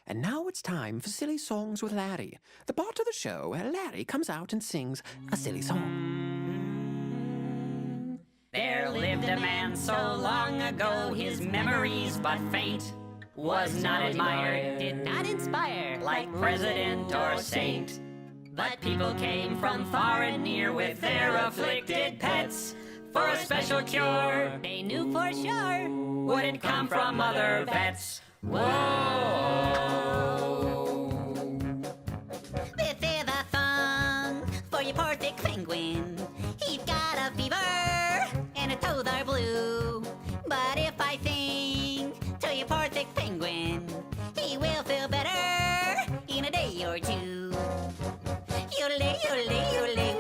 And now it's time for Silly Songs with Larry, the part of the show where Larry comes out and sings a silly song. There lived a man so long ago, his memories but faint, was not admired, did not inspire, like president or saint. But people came from far and near with their afflicted pets for a special cure they knew for sure wouldn't come from other vets. Whoa! This is a song for your poor sick penguin. He's got a fever and his toes are blue. But if I sing to your poor sick penguin, he will feel better in a day or two. Yodeling, yodeling, yodeling,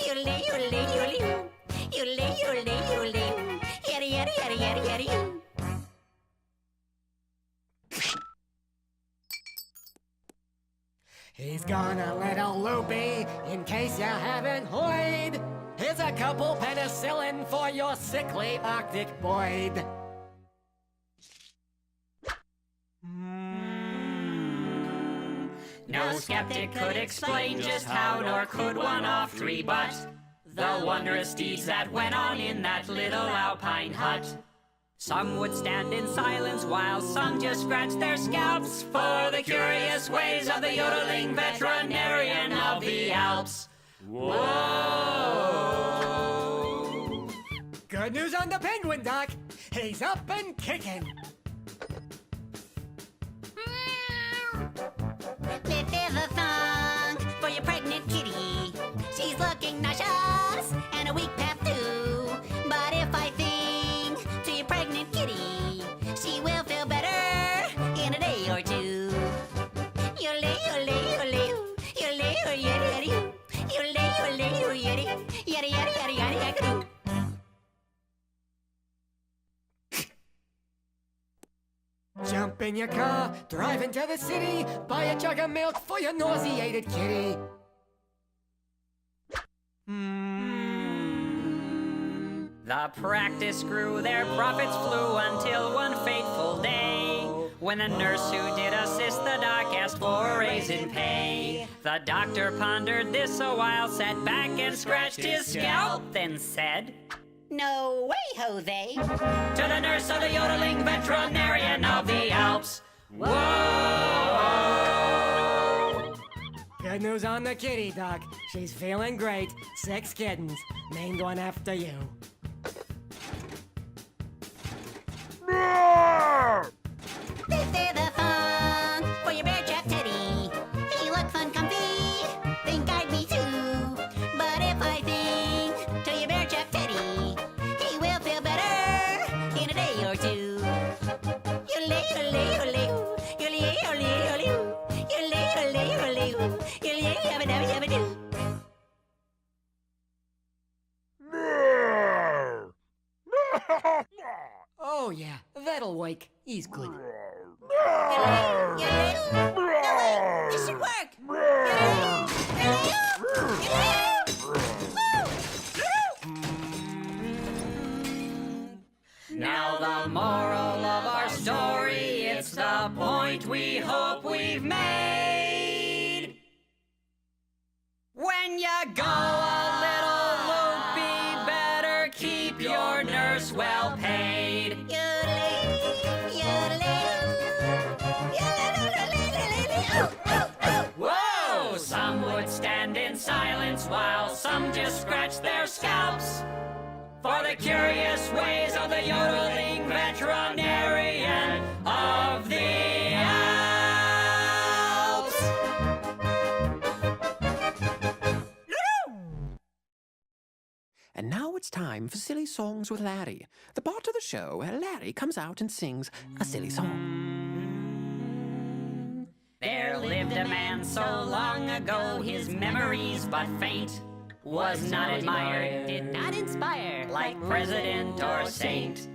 yodeling, yodeling, yodeling, yodeling, yodeling, yodeling, yada yada yada yada yada yada. He's gone a little loopy, in case you haven't heard. Here's a couple penicillin for your sickly Arctic Boyd. No skeptic could explain just how, nor could one of three but the wondrous deeds that went on in that little alpine hut. Some would stand in silence while some just scratched their scalps for the curious ways of the yodeling veterinarian of the Alps. Whoa! Good news on the penguin, Doc. He's up and kicking. This is a song for your pregnant kitty. She's looking nauseous and a weak past too. But if I sing to your pregnant kitty, she will feel better in a day or two. Yodeling, yodeling, yodeling, yodeling, yodeling, yodeling, yodeling, yodeling, yada yada yada yada yada. Jump in your car, drive into the city, buy a jug of milk for your nauseated kitty. The practice grew, their profits flew until one fateful day, when the nurse who did assist the doc asked for a raise in pay. The doctor pondered this a while, sat back and scratched his scalp, then said, "No way, Jose," to the nurse of the yodeling veterinarian of the Alps. Whoa! Good news on the kitty, Doc. She's feeling great. 6 kittens, named one after you. This is a song for your bear trap teddy. He looks uncomfy, think I'd be too. But if I sing to your bear trap teddy, he will feel better in a day or two. Yodeling, yodeling, yodeling, yodeling, yodeling, yodeling, yodeling, yodeling, yodeling, yabba dabba yabba doo. Oh yeah, that'll wake. He's good. Yodeling, yodeling. No way, this should work. Yodeling, yodeling, yodeling. Now the moral of our story, it's the point we hope we've made. When you go a little loopy, better keep your nurse well paid. Yodeling, yodeling, yodeling. Whoa! Some would stand in silence while some just scratch their scalps for the curious ways of the yodeling veterinarian of the Alps. And now it's time for Silly Songs with Larry, the part of the show where Larry comes out and sings a silly song. There lived a man so long ago, his memories but faint, was not admired, did not inspire, like president or saint.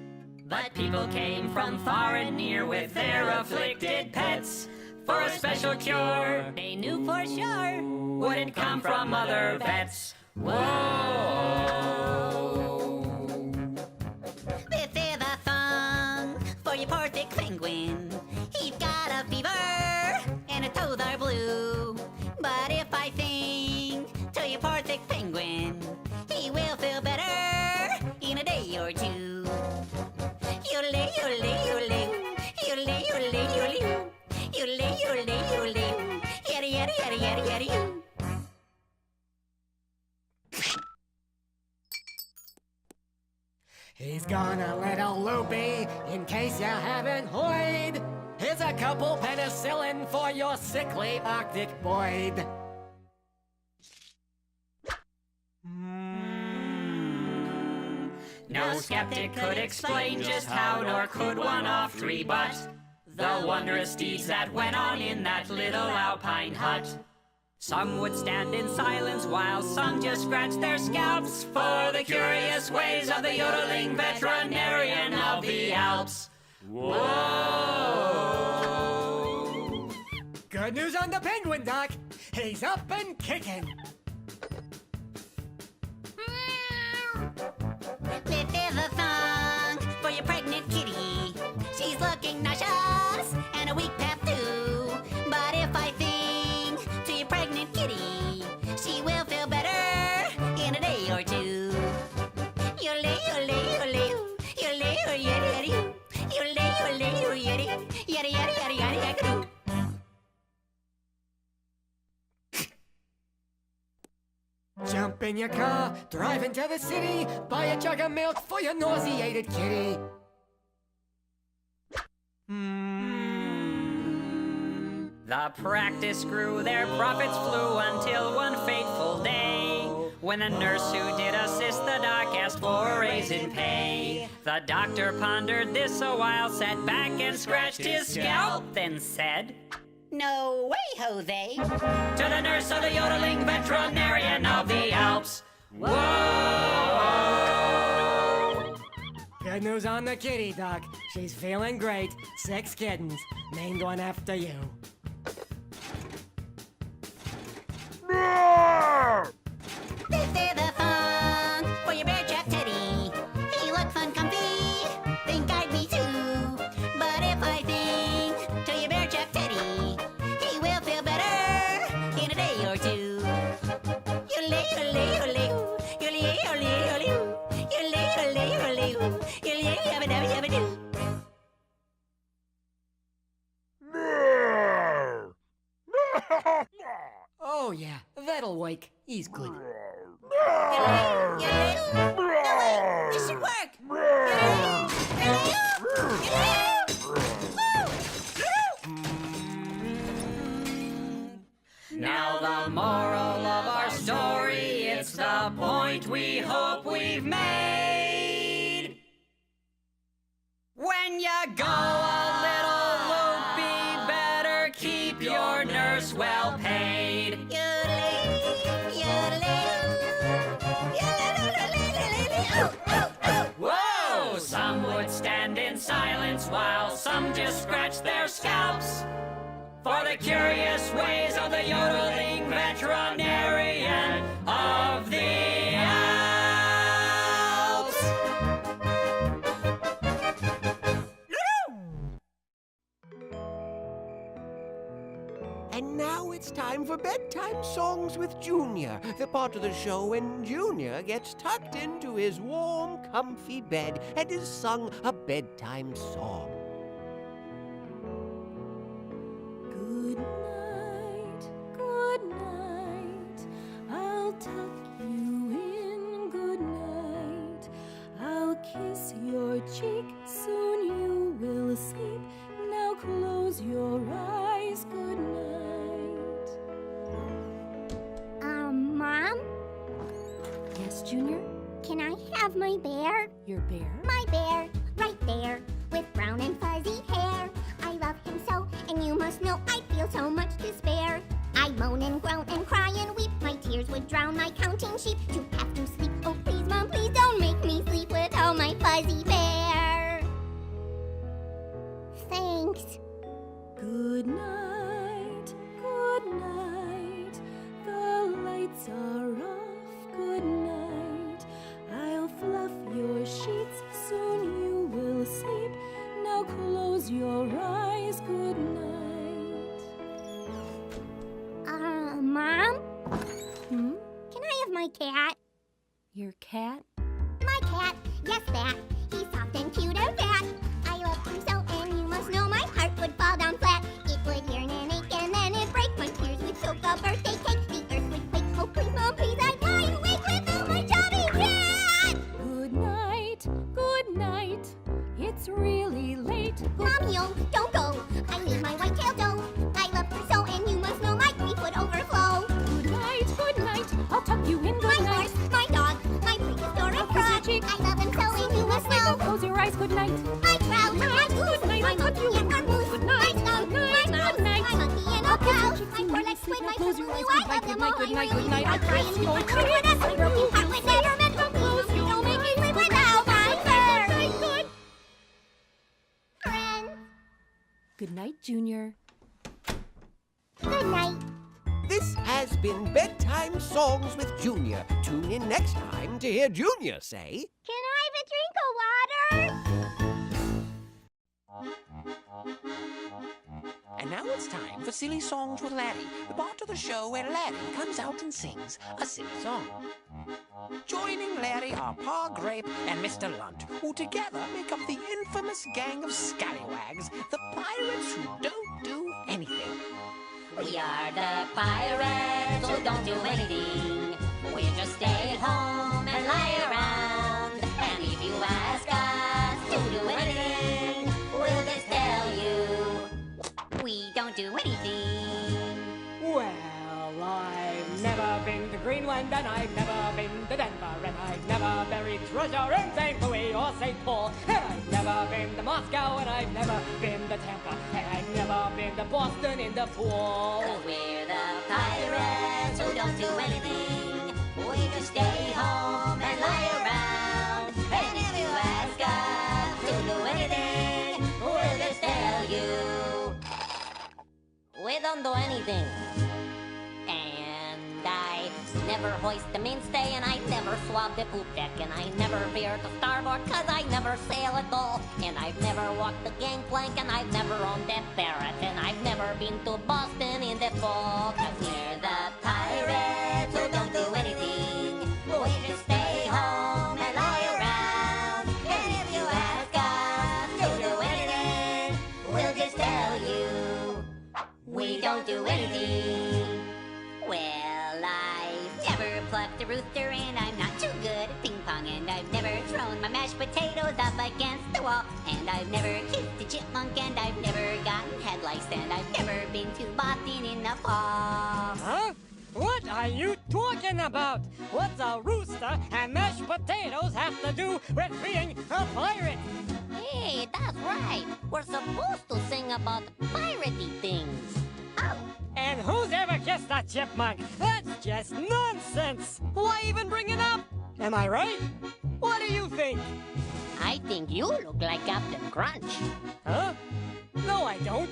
But people came from far and near with their afflicted pets for a special cure they knew for sure wouldn't come from other vets. Whoa! This is a song for your poor sick penguin. He's got a fever yada yada you. He's gone a little loopy, in case you haven't heard. Here's a couple penicillin for your sickly Arctic Boyd. No skeptic could explain just how, nor could one of three, but the wondrous deeds that went on in that little alpine hut. Some would stand in silence while some just scratched their scalps for the curious ways of the yodeling veterinarian of the Alps. Whoa! Good news on the penguin, Doc. He's up and kicking. This is a song for your pregnant kitty. She's looking nauseous and a weak past too. But if I sing to your pregnant kitty, she will feel better in a day or two. Yole, yole, yole, yole, yole, yole, yole, yole, yole, yole, yada, yada, yada, yada, yada. Jump in your car, drive into the city, buy a jug of milk for your nauseated kitty. The practice grew, their profits flew until one fateful day, when the nurse who did assist the doc asked for a raise in pay. The doctor pondered this a while, sat back and scratched his scalp, then said, No way, Jose. to the nurse of the yodeling veterinarian of the Alps. Whoa! Good news on the kitty, Doc. She's feeling great. 6 kittens, named one after you. This is a song for your bear trap teddy. He looks uncomfy, think I'd be too. But if I sing to your bear trap teddy, he will feel better in a day or two. Yole, yole, yole, yole, yole, yole, yole, yole, yole, yole, yabba dabba dabba doo. Oh yeah, that'll wake. He's good. Yole, yole. No way, this should work. Yole, yole, Now the moral of our story, it's the point we hope we've made. When you go a little loopy, better keep your nurse well paid. Whoa! Some would stand in silence while some just scratch their scalps for the curious ways of the yodeling veterinarian of the Alps. And now it's time for Bedtime Songs with Junior, the part of the show when Junior gets tucked into his warm, comfy bed and is sung a bedtime song. Good night, good night. I'll tuck you in. Good night. I'll kiss your cheek. Soon you will sleep. Now close your eyes. Good night. Mom, Yes, Junior? can I have my bear? Your bear? My bear, right there, with brown and fuzzy hair. I love him so, and you must know I feel so much despair. I moan and groan and cry and weep. My tears would drown my counting sheep. To have to sleep, oh please, Mom, please don't make me sleep without my fuzzy bear. Thanks. Good night, good night. The lights are off. Good night. I'll fluff your sheets. Soon you will sleep. Now close your eyes. Good night. Mom, Hmm? can I have my cat? Your cat? My cat, yes, that. He's soft and cute and fat. I love him so, and you must know my heart would fall down flat. It would yearn and ache, and then it'd break. My tears would soak up our my Close your eyes. I love them all. I really need a friend. I'm crying. A broken heart was never meant for me. Don't make me live without my fur. Friends. Good night, Junior. Good night. This has been Bedtime Songs with Junior. Tune in next time to hear Junior say... Can I have a drink of water? And now it's time for Silly Songs with Larry, the part of the show where Larry comes out and sings a silly song. Joining Larry are Pa Grape and Mr. Lunt, who together make up the infamous gang of scallywags, the pirates who don't do anything. We are the pirates who don't do anything. We just stay at home and lie around. And if you ask us to do anything, we'll just tell you we don't do anything. Well, I've never been to Greenland, and I've never been to Denver, and I've never buried treasure in St. Louis or St. Paul, and I've never been to Moscow, and I've never been to Tampa, and I've never been to Boston in the pool. 'Cause we're the pirates who don't do anything. We just stay home and lie around. And if you ask us to do anything, we'll just tell you we don't do anything. And I never hoist the mainstay, and I never swab the poop deck, and I never veer to starboard, 'cause I never sail at all. And I've never walked the gangplank, and I've never owned that parrot, and I've never been to Boston in the fall. 'Cause we're the pirates who don't do anything. We just stay home and lie around. And if you ask us to do anything, we'll just tell you we don't do anything. Well, I've never plucked a rooster, and I'm not too good at ping pong, and I've never thrown my mashed potatoes up against the wall, and I've never kissed a chipmunk, and I've never gotten head lice, and I've never been to Boston in the fall. Huh? What are you talking about? What's a rooster and mashed potatoes have to do with being a pirate? Hey, that's right. We're supposed to sing about piratey things. Oh. And who's ever kissed a chipmunk? That's just nonsense! Why even bring it up? Am I right? What do you think? I think you look like Captain Crunch. Huh? No, I don't.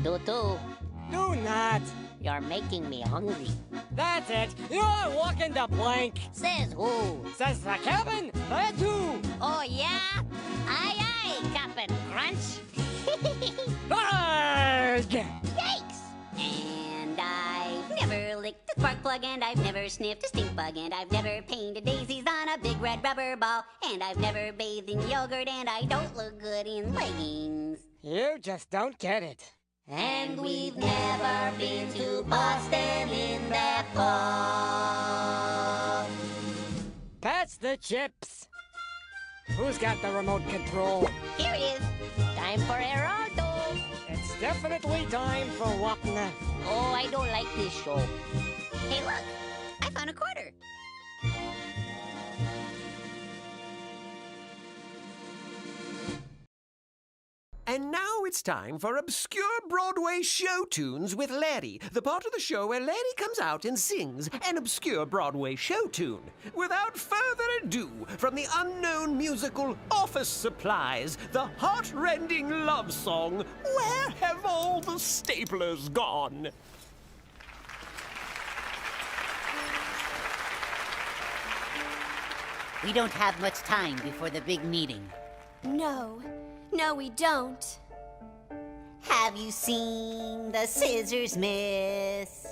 Do. Do not. You're making me hungry. That's it. You're walking the plank. Says who? Says the cabin. I do. Oh, yeah? Aye, Captain Crunch. Arrgh! Yikes! And I've never licked a spark plug, and I've never sniffed a stink bug, and I've never painted daisies on a big red rubber ball, and I've never bathed in yogurt, and I don't look good in leggings. You just don't get it. And we've never been to Boston in the fall. Pass the chips. Who's got the remote control? Here it is. Time for Geraldo. It's definitely time for Wapna. Oh, I don't like this show. Hey, look. I found a quarter. And now it's time for obscure Broadway show tunes with Larry, the part of the show where Larry comes out and sings an obscure Broadway show tune. Without further ado, from the unknown musical Office Supplies, the heart-rending love song, Where Have All the Staplers Gone? We don't have much time before the big meeting. No, we don't. Have you seen the scissors, miss?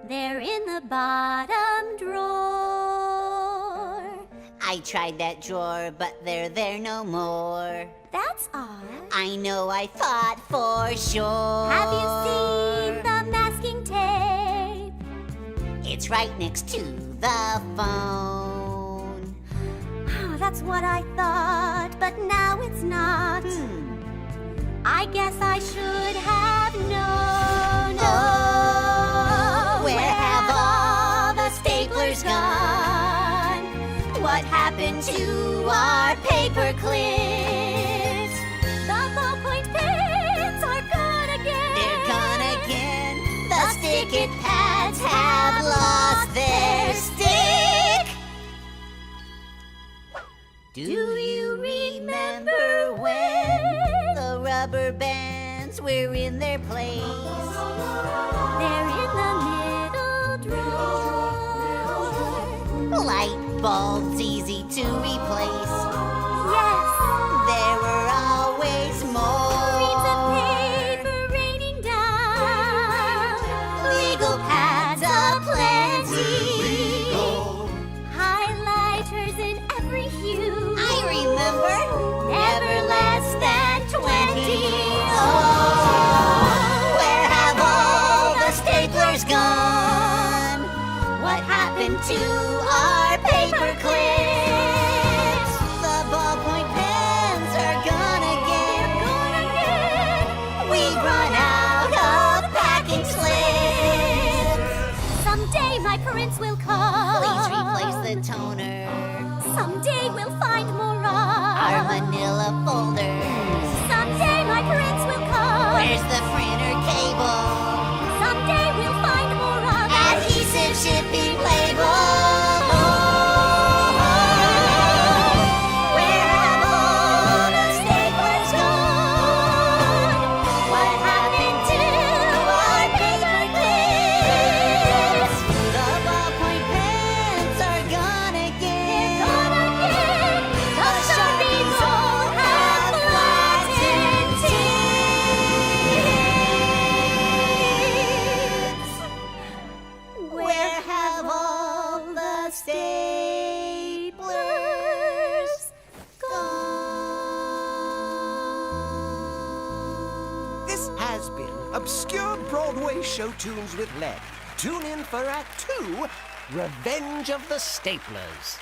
They're in the bottom drawer. I tried that drawer, but they're there no more. That's odd. I know, I thought for sure. Have you seen the masking tape? It's right next to the phone. That's what I thought, but now it's not. I guess I should have known. Oh, where have all the staplers gone? What happened to our paper clips? The ballpoint pens are gone again. They're gone again. The stick-it pad bands have lost their stick. Do you remember when the rubber bands were in their place? They're in the middle drawer. Light bulbs easy to replace. Yes. There were always more. Reams of paper raining down. Legal pads aplenty. Highlighters in every hue. I remember. Never less than 20. Oh, where have all the staplers gone? What happened to our paper clips? The ballpoint pens are gone again. We've run out of packing slips. Someday my prince will come. Please replace the toner. Someday we'll find more Our manila folders. Someday my prince will come. Where's the printer cable? Someday we'll find more Adhesive shipping label. Where have all the staplers gone? What happened to our paper clips? The ballpoint pens are gone again. The Sharpies all have flattened tips. Where have all the staplers gone? This has been Obscure Broadway Show Tunes with Larry. Tune in for Act 2, Revenge of the Staplers.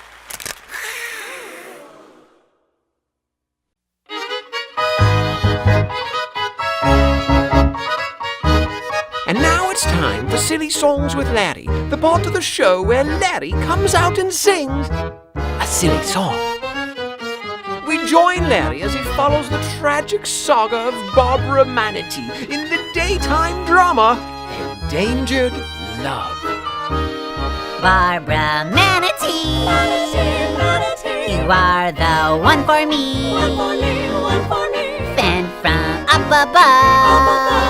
And now it's time for Silly Songs with Larry, the part of the show where Larry comes out and sings a silly song. We join Larry as he follows the tragic saga of Barbara Manatee in the daytime drama Endangered Love. Barbara Manatee, you are the one for me. Sent from up above.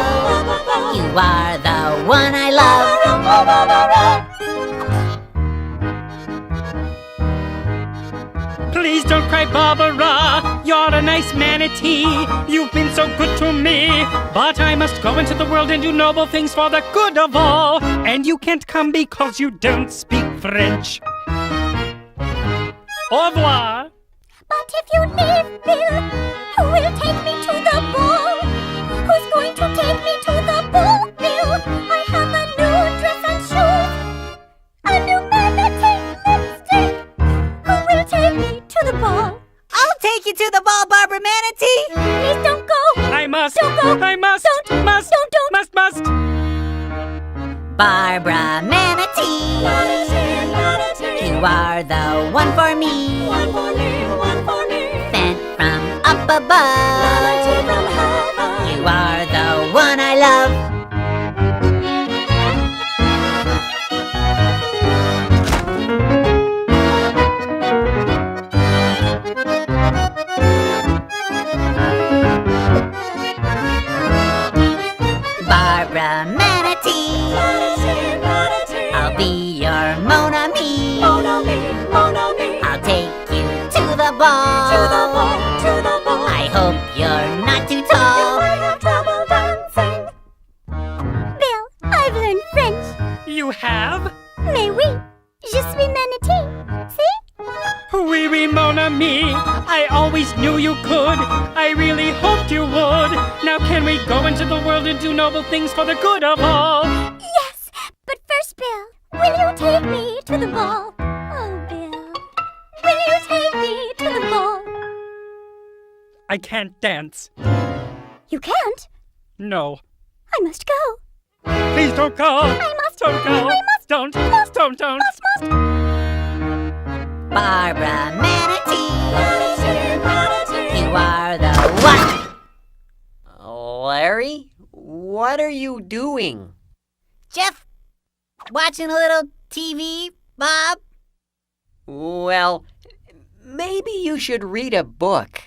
You are the one I love. Please don't cry, Barbara. You're a nice manatee. You've been so good to me. But I must go into the world and do noble things for the good of all. And you can't come because you don't speak French. Au revoir. But if you leave, Bill, who will take me to the ball? Who's going to take me to the ball, Bill? I have a new dress and shoes, a new manatee lipstick. Who will take me to the ball? I'll take you to the ball, Barbara Manatee. Please don't go. I must. Don't go. I must. Don't. Must. Don't. Must. Barbara Manatee, you are the one for me. Sent from up above. You are the one I love. Barbara Manatee, I'll be your Mon Ami. I'll take you to the ball. I hope you're not too tall. Bill, I've learned French. You have? Mais oui, je suis manatee. See? Oui, oui, mon ami. I always knew you could. I really hoped you would. Now can we go into the world and do noble things for the good of all? Yes, but first, Bill, will you take me to the ball? Oh, Bill, will you take me to the ball? I can't dance. You can't. No. I must go. Please don't go. I must. Don't go. I must. Don't. Must. Don't. Must. Barbara Manatee, you are the one. Larry, what are you doing? Jeff, Watching a little TV, Bob? Well, maybe you should read a book.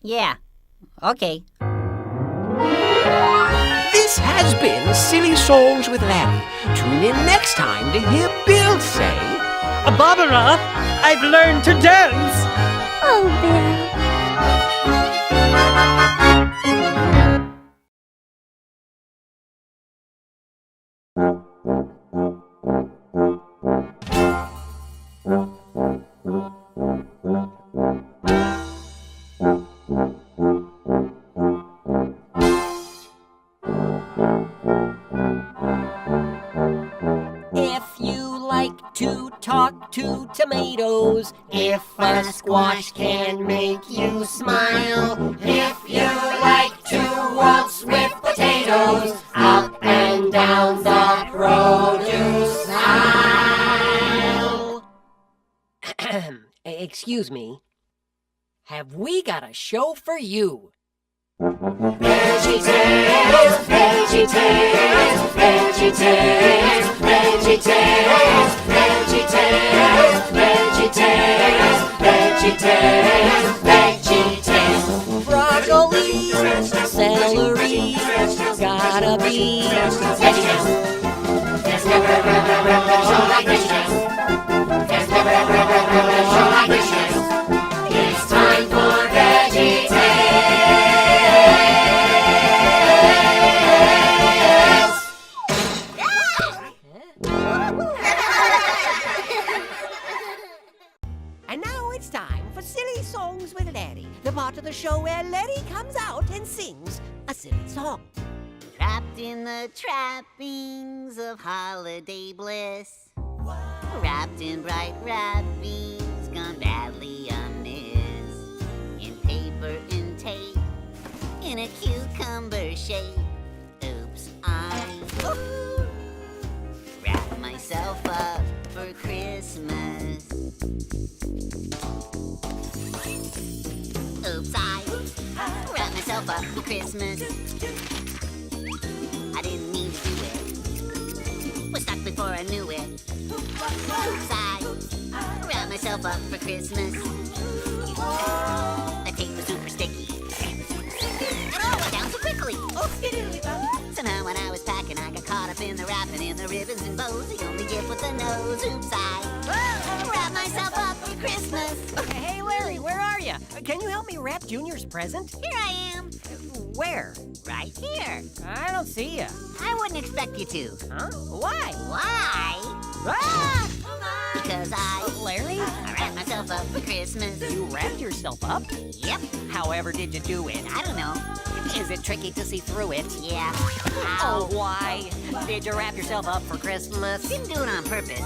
Yeah, okay. This has been Silly Songs with Larry. Tune in next time to hear Bill say, Barbara, I've learned to dance. Oh, Bill. if you like to talk to tomatoes, if a squash can make you smile, if you like to waltz with potatoes, up and down the produce aisle. Excuse me. Have we got a show for you? VeggieTales, VeggieTales, VeggieTales, VeggieTales, VeggieTales, VeggieTales, VeggieTales, VeggieTales. Broccoli, celery, gotta be VeggieTales. There's never a show like VeggieTales. There's never a show like VeggieTales. It's time for VeggieTales. And now it's time for Silly Songs with Larry, the part of the show where Larry comes out and sings a silly song. Wrapped in the trappings of holiday bliss. Wrapped in bright wrappings, gone badly amiss. In paper and tape, in a cucumber shape. Oops, I wrapped myself up for Christmas. Oops, I wrapped myself up for Christmas. I didn't mean to do it. Was stuck before I knew it. Oops, I wrapped myself up for Christmas. The tape was super sticky. It all went down so quickly. Somehow when I was packing, I got caught up in the wrapping and the ribbons and bows. The only gift with the nose. Oops, I wrapped myself up for Christmas. Hey, Larry, where are you? Can you help me wrap Junior's present? Here I am. Where? Right here. I don't see you. I wouldn't expect you to. Huh? Why? Why? Ah! Because Larry? I wrapped myself up for Christmas. You wrapped yourself up? Yep. However did you do it? I don't know. Is it tricky to see through it? Yeah. Oh, why? Did you wrap yourself up for Christmas? Didn't do it on purpose.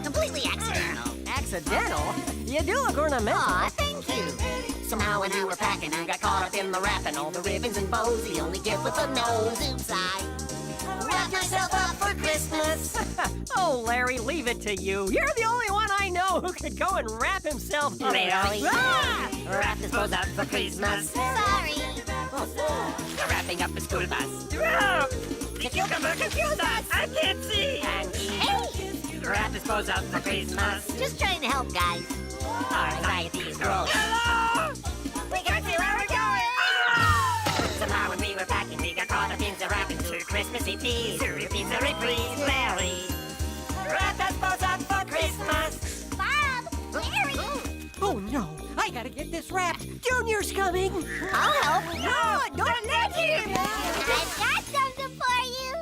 Completely accidental. Accidental? You do look ornamental. Aw, thank you. Somehow when I were packing, I got caught up in the wrapping. All the ribbons and bows, the only gift with a nose. Oops, I wrapped myself up for Christmas. Oh, Larry, leave it to you. You're the only one I know who could go and wrap himself up. Really? Ah! Wrap this bows up for Christmas. Sorry. You're wrapping up a school bus. The cucumber confused us. I can't see. And Hey, wrap this bows up for Christmas. just trying to help, guys. Our anxiety is growing. We can't see where we're going. Somehow when we were packing, we got caught up in the wrapping to Christmassy teas. To repeat the reprise, Larry. Wrap that bows up for Christmas. Bob, Larry. Oh, no. I gotta get this wrapped. Junior's coming. I'll help. No, don't let him. I've got something for you.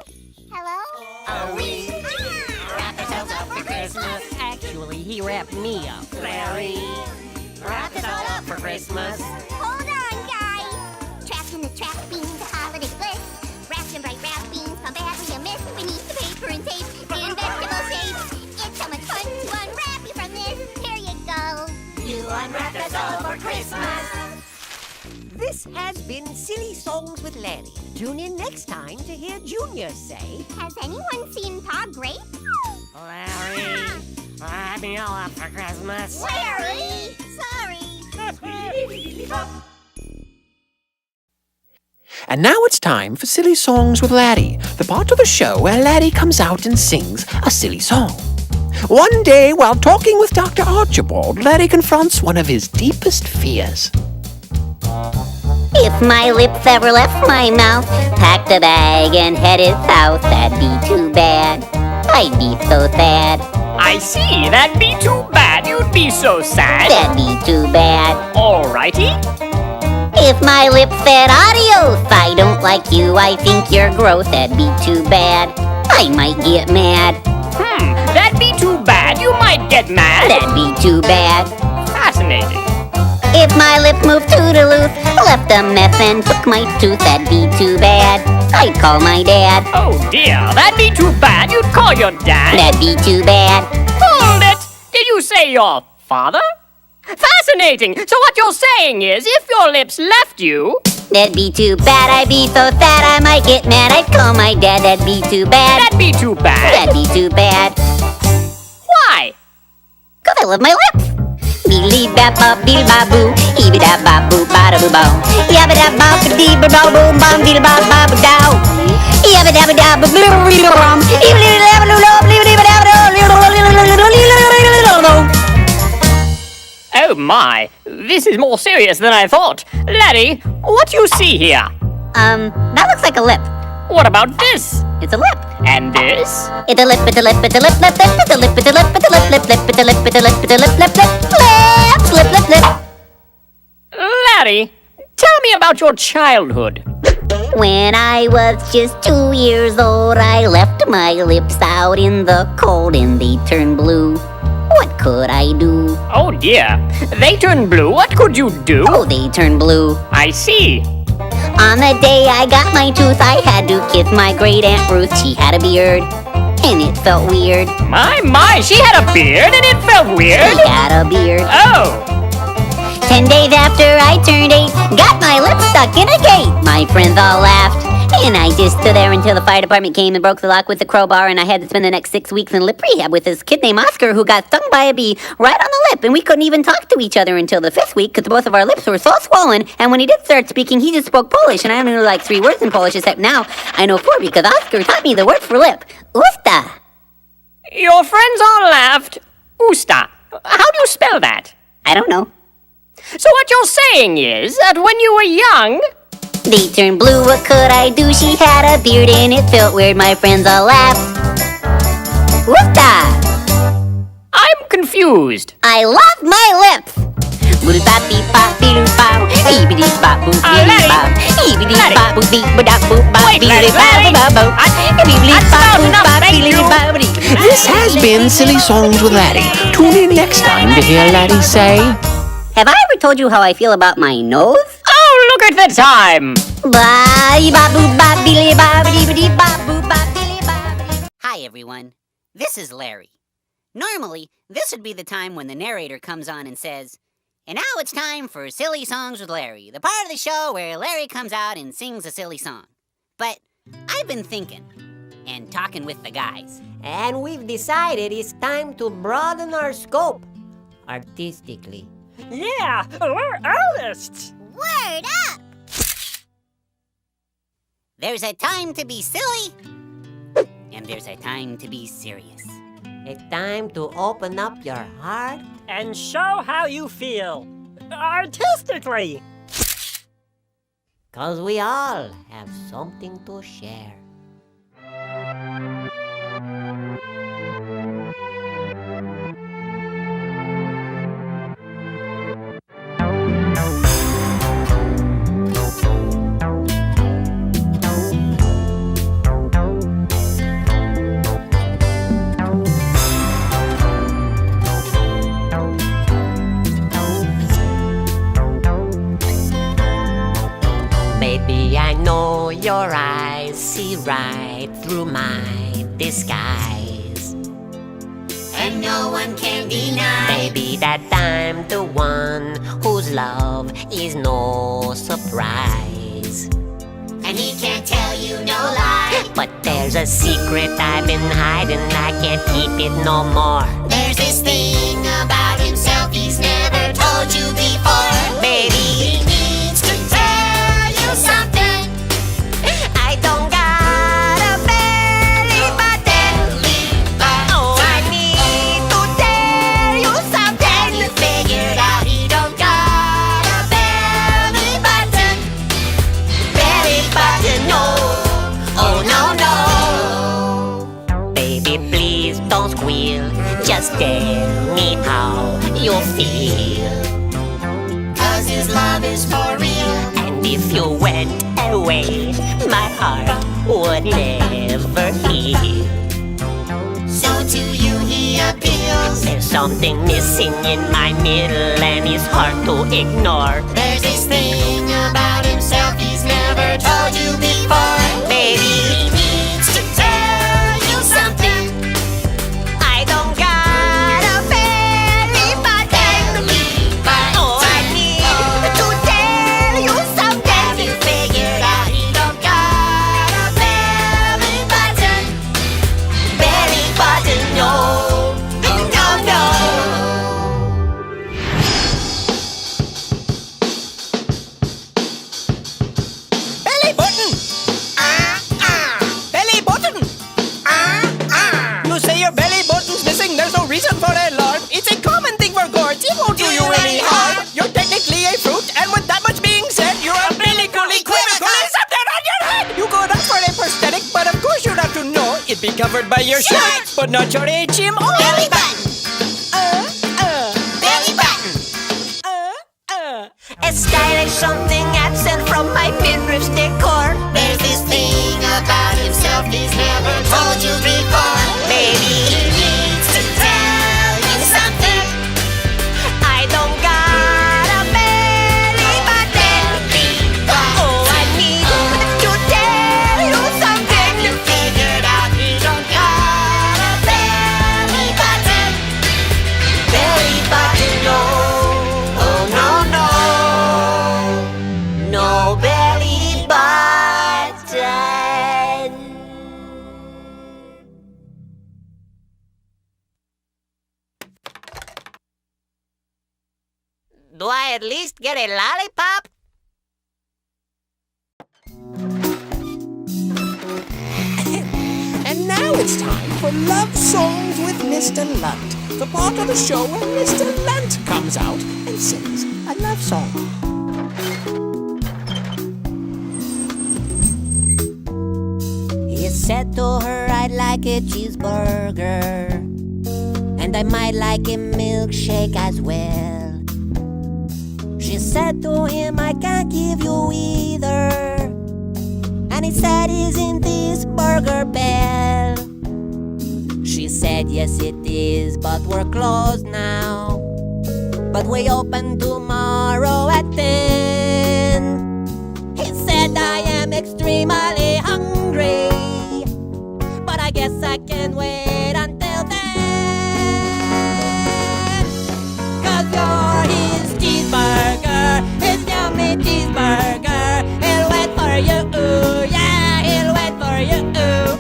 Hello? Oh, we wrap ourselves up for Christmas. Actually, he wrapped me up. Larry. Wrap this all up for Christmas. Hold on, guys. Trapped in the trappings of holiday bliss. Wrapped in bright wrappings, gone badly amiss. Beneath the paper and tape, in vegetable shapes. It's so much fun to unwrap you from this. Here you go. You unwrapped us all for Christmas. This has been Silly Songs with Larry. Tune in next time to hear Junior say, Has anyone seen Pa Grape? Larry, wrap me all up for Christmas. Larry! Sorry. And now it's time for Silly Songs with Laddie, the part of the show where Laddie comes out and sings a silly song. One day, while talking with Dr. Archibald, Laddie confronts one of his deepest fears. If my lips ever left my mouth, packed a bag and headed south, that'd be too bad. I'd be so sad. I see, that'd be too bad. You'd be so sad. That'd be too bad. Alrighty. If my lips said adios, I don't like you, I think you're gross, that'd be too bad. I might get mad. That'd be too bad. You might get mad. That'd be too bad. Fascinating. If my lips moved toodaloo, left a mess and took my tooth, that'd be too bad. I'd call my dad. Oh dear, that'd be too bad. You'd call your dad. That'd be too bad. Hold it! Did you say your father? Fascinating! So what you're saying is, if your lips left you... That'd be too bad, I'd be so sad I might get mad. I'd call my dad, that'd be too bad. That'd be too bad. That'd be too bad. Why? 'Cause I love my lips. Beely bap bop beely bop boo, eeby dap bop boo ba da boo bow. Yabba dap bop dee ba bow boom bum beely bop bop dow. Yabba dabba dab boo boo boo bum. Oh my, this is more serious than I thought. Laddie, what do you see here? That looks like a lip. What about this? It's a lip. And this? It's a lip, it's a lip, it's a lip, lip, lip, it's a lip, it's a lip, it's a lip, lip, lip, it's a lip, it's a lip, it's a lip, lip, lip, lip, lip, lip. Laddie, tell me about your childhood. When I was just 2 years old, I left my lips out in the cold and they turned blue. What could I do? Oh dear, they turned blue. What could you do? Oh, they turned blue. I see. On the day I got my tooth, I had to kiss my great Aunt Ruth. She had a beard, and it felt weird. My, she had a beard and it felt weird. She had a beard. Oh. 10 days after I turned 8, got my lips stuck in a gate. My friends all laughed, and I just stood there until the fire department came and broke the lock with a crowbar, and I had to spend the next 6 weeks in lip rehab with this kid named Oscar who got stung by a bee right on the lip, and we couldn't even talk to each other until the 5th week because both of our lips were so swollen, and when he did start speaking, he just spoke Polish, and I only knew like 3 words in Polish, except now I know 4 because Oscar taught me the word for lip. Usta. Your friends all laughed. Usta. How do you spell that? I don't know. So what you're saying is that when you were young... They turned blue, what could I do? She had a beard and it felt weird, my friends all laughed. Usta. I'm confused. I love my lips. This has been Silly Songs with Laddie. Tune in next time to hear Laddie say... Have I ever told you how I feel about my nose? Oh, look at the time. Hi, everyone. This is Larry. Normally, this would be the time when the narrator comes on and says, and now it's time for Silly Songs with Larry, the part of the show where Larry comes out and sings a silly song. But I've been thinking and talking with the guys. And we've decided it's time to broaden our scope artistically. Yeah, we're artists. Word up! There's a time to be silly, and there's a time to be serious. A time to open up your heart and show how you feel artistically. 'Cause we all have something to share. Baby, I know your eyes see right through my disguise. And no one can deny. Baby, that I'm the one whose love is no surprise. And he can't tell you no lie. But there's a secret I've been hiding, I can't keep it no more. There's this thing about himself he's never told you before. Baby, he needs to tell you something. Just tell me how you feel. 'Cause his love is for real. And if you went away, my heart would never heal. So to you he appeals. There's something missing in my middle, and it's hard to ignore. There's this thing about himself he's never told you before. Maybe he needs to tell you something. I don't got a belly button, but oh, I need to tell you something. Have you figured out he don't got a belly button? Belly button, no, no, no. Belly button! Belly button! You say your belly button's missing, there's no reason for alarm. It's a common thing for gourds, it won't do you any harm. You're technically a fruit, and with that much being said, you're umbilically equivocal. There's something on your head! You could ask for a prosthetic, but of course you'd have to know it'd be covered by your shirt, but not your HMO. Belly button! Belly button! A stylish something absent from my midriff's decor. There's this thing about himself he's never told you before. Maybe he needs to tell you something. I don't got a belly button. Oh, I need to tell you something. You figured out he don't got a belly button. Belly button, no. Oh, no, no. No belly button. Do I at least get a lollipop? And now it's time for Love Songs with Mr. Lunt, the part of the show where Mr. Lunt comes out and sings a love song. He said to her, I'd like a cheeseburger, and I might like a milkshake as well. She said to him, I can't give you either, and he said, isn't this Burger Bell? She said, yes it is, but we're closed now, but we open tomorrow at 10. He said, I am extremely hungry, but I guess I can wait until then. 'Cause you're his cheeseburger, his yummy cheeseburger. He'll wait for you, yeah, he'll wait for you.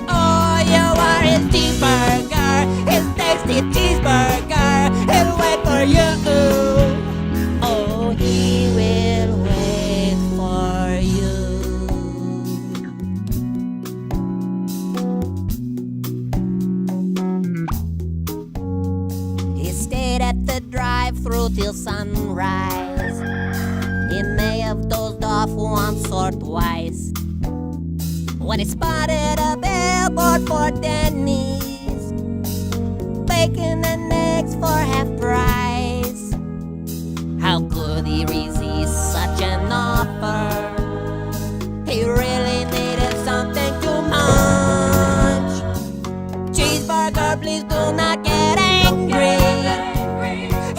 Oh, you are his cheeseburger, his tasty cheeseburger. He'll wait for you. Oh, he will wait for you. He stayed at the drive-thru till sunrise. He may have dozed off once or twice when he spotted a billboard for Denny's, bacon and eggs for half price. How could he resist such an offer? He really needed something to munch. Cheeseburger, please do not get angry.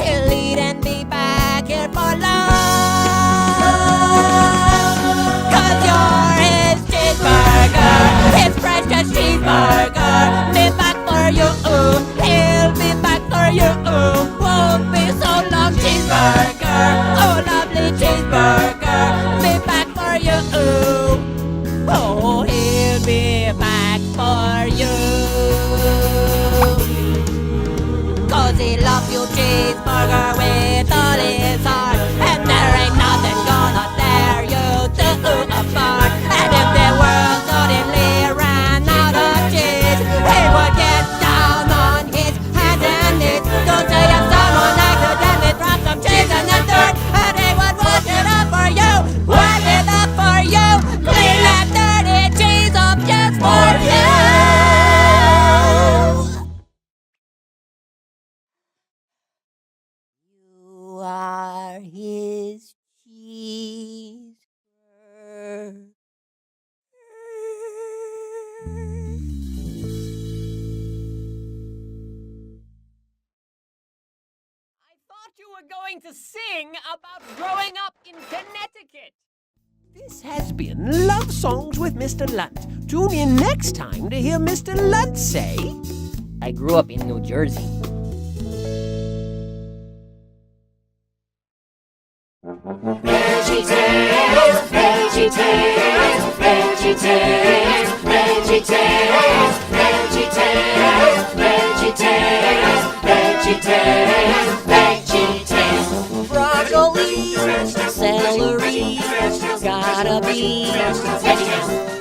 He'll eat and be back here for lunch. 'Cause you're his cheeseburger, his precious cheeseburger. Be back for you, he'll be back for you. Won't be so long, cheeseburger. Oh, lovely cheeseburger, be back for you. Oh, he'll be back for you. 'Cause he loves you, cheeseburger, with all his heart. And there ain't nothing gonna tear you two apart. And if the world suddenly ran out of cheese, he would get down on his hands and knees. Don't say if someone accidentally dropped some cheese in the dirt, and he would wash it up for you, wipe it up for you, clean that dirty cheese up just for you. thought you were going to sing about growing up in Connecticut. This has been Love Songs with Mr. Lunt. Tune in next time to hear Mr. Lunt say, I grew up in New Jersey. VeggieTales, VeggieTales, VeggieTales, VeggieTales, VeggieTales, VeggieTales, VeggieTales, VeggieTales. Broccoli, celery, gotta be VeggieTales.